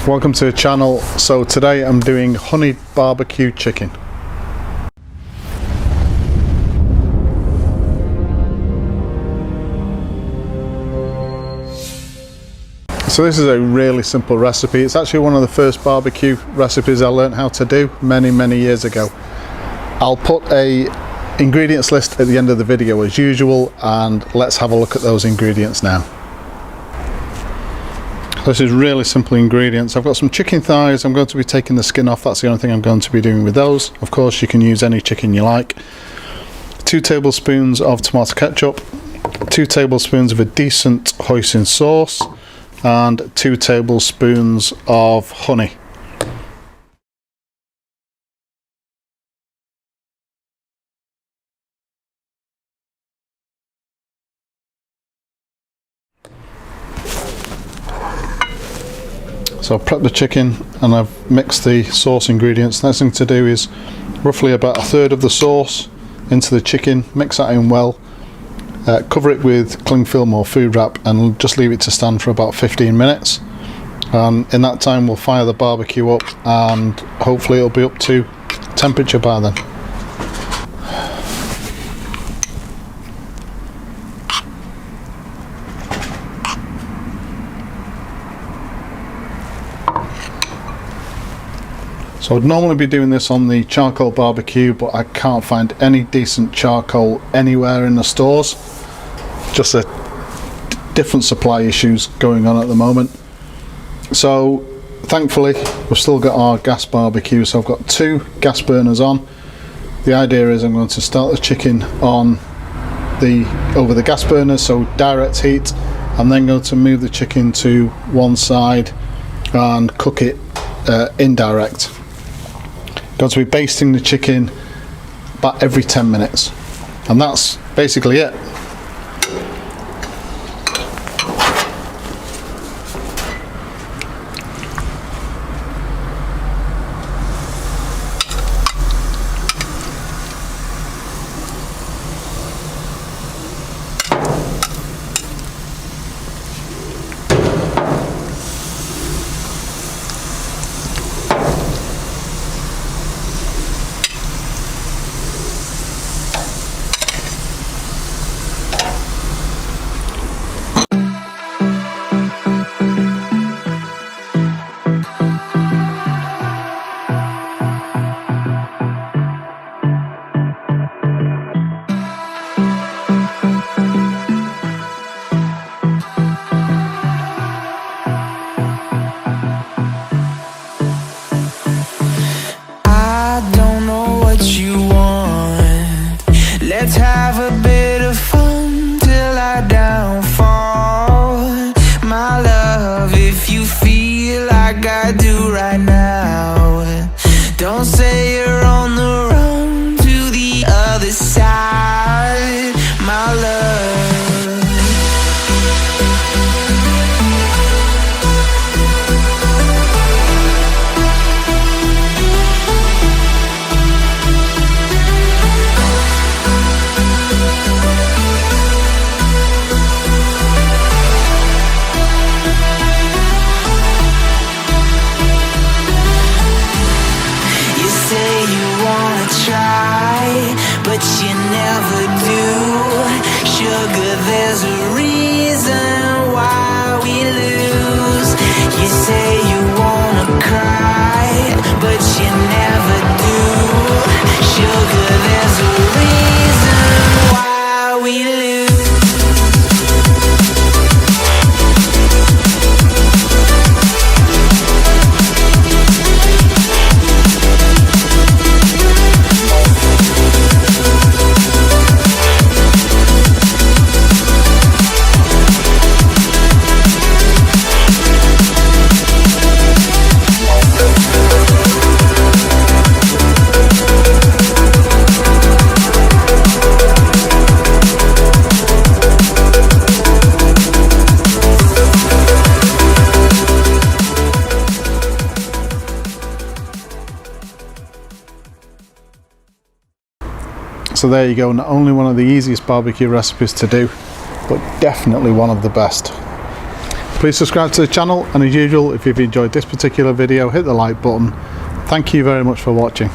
Welcome to the channel. So today I'm doing honey barbecue chicken. So this is a really simple recipe. It's actually one of the first barbecue recipes I learned how to do many years ago. I'll put a ingredients list at the end of the video as usual, and let's have a look at those ingredients now. This is really simple ingredients. I've got some chicken thighs. I'm going to be taking the skin off. That's the only thing I'm going to be doing with those. Of course, you can use any chicken you like. 2 tablespoons of tomato ketchup, 2 tablespoons of a decent hoisin sauce, and 2 tablespoons of honey. So I've prepped the chicken and I've mixed the sauce ingredients. Next thing to do is roughly about 1/3 of the sauce into the chicken, mix that in well, cover it with cling film or food wrap and just leave it to stand for about 15 minutes. And in that time we'll fire the barbecue up and hopefully it'll be up to temperature by then. So I'd normally be doing this on the charcoal barbecue, but I can't find any decent charcoal anywhere in the stores. Just a different supply issues going on at the moment. So thankfully we've still got our gas barbecue, so I've got 2 gas burners on. The idea is I'm going to start the chicken on over the gas burner, so direct heat. I'm then going to move the chicken to one side and cook it indirect. Going to be basting the chicken about every 10 minutes, and that's basically it. Let's have a bit of fun till I downfall. My love, if you feel like I do right now, don't say you're on the run to the other side, my love. But you never do. Sugar, there's a reason why we lose. You say you wanna cry, but you never do. Sugar, there's a reason why we lose. So there you go, not only one of the easiest barbecue recipes to do, but definitely one of the best. Please subscribe to the channel, and as usual, if you've enjoyed this particular video, hit the like button. Thank you very much for watching.